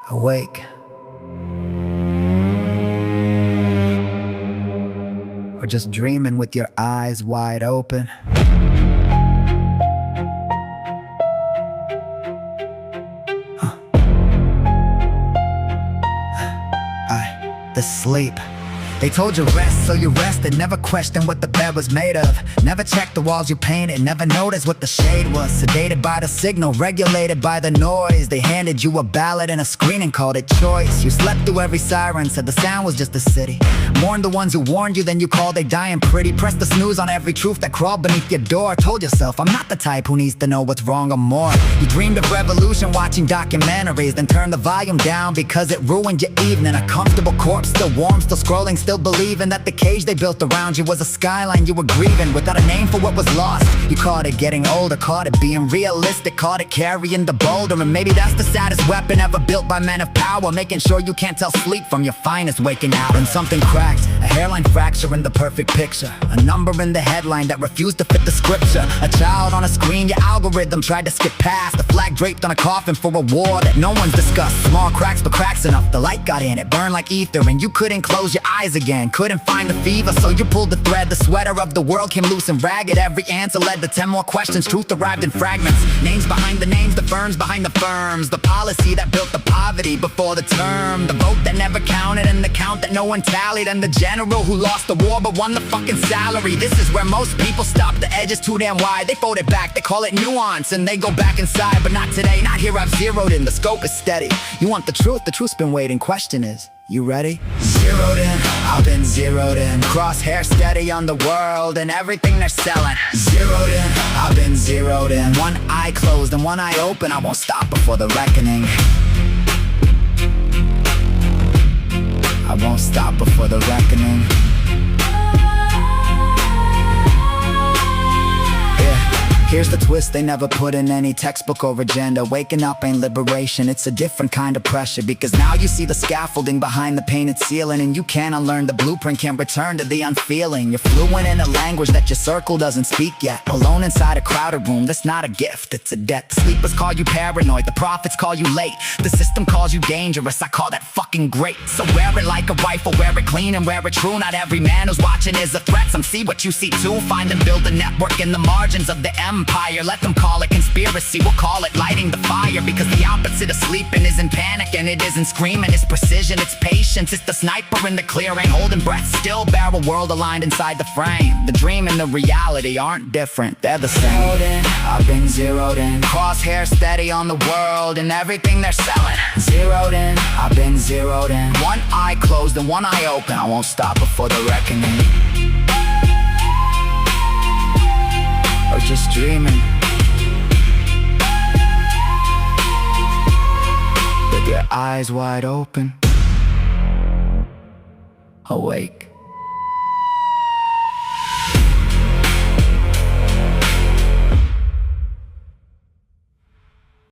awake, or just dreaming with your eyes wide open. The sleep. They told you rest, so you rested. Never questioned what the bed was made of. Never checked the walls you painted. Never noticed what the shade was. Sedated by the signal, regulated by the noise. They handed you a ballot and a screen and called it choice. You slept through every siren, said the sound was just the city. Mourned the ones who warned you, then you called they dying pretty. Pressed the snooze on every truth that crawled beneath your door. Told yourself, I'm not the type who needs to know what's wrong or more. You dreamed of revolution watching documentaries, then turned the volume down because it ruined your evening. A comfortable corpse, still warm, still scrolling, still believing that the cage they built around you was a skyline you were grieving. Without a name for what was lost, you called it getting older, called it being realistic, called it carrying the boulder. And maybe that's the saddest weapon ever built by men of power, making sure you can't tell sleep from your finest waking out. And something cracked, a hairline fracture in the perfect picture, a number in the headline that refused to fit the scripture, a child on a screen your algorithm tried to skip past, a flag draped on a coffin for a war that no one's discussed. Small cracks, but cracks enough, the light got in, it burned like ether, and you couldn't close your eyes again. Couldn't find the fever, so you pulled the thread. The sweater of the world came loose and ragged. Every answer led to 10 more questions. Truth arrived in fragments. Names behind the names, the firms behind the firms. The policy that built the poverty before the term. The vote that never counted and the count that no one tallied. And the general who lost the war but won the fucking salary. This is where most people stop. The edge is too damn wide. They fold it back, they call it nuance, and they go back inside. But not today, not here. I've zeroed in, the scope is steady. You want the truth's been waiting. Question is, you ready? Zeroed in, I've been zeroed in. Crosshair steady on the world and everything they're selling. Zeroed in, I've been zeroed in. One eye closed and one eye open. I won't stop before the reckoning. I won't stop before the reckoning. Here's the twist, they never put in any textbook or agenda. Waking up ain't liberation, it's a different kind of pressure. Because now you see the scaffolding behind the painted ceiling, and you can't unlearn the blueprint, can't return to the unfeeling. You're fluent in a language that your circle doesn't speak yet. Alone inside a crowded room, that's not a gift, it's a debt. The sleepers call you paranoid, the prophets call you late. The system calls you dangerous, I call that fucking great. So wear it like a rifle, wear it clean and wear it true. Not every man who's watching is a threat, some see what you see too. Find and build a network in the margins of the empire. Let them call it conspiracy, we'll call it lighting the fire. Because the opposite of sleeping isn't panic, and it isn't screaming. It's precision, it's patience, it's the sniper in the clearing, holding breath, still barrel, world aligned inside the frame. The dream and the reality aren't different, they're the same. Zeroed in, I've been zeroed in. Crosshair steady on the world and everything they're selling. Zeroed in, I've been zeroed in. One eye closed and one eye open. I won't stop before the reckoning. Or just dreaming with your eyes wide open, awake.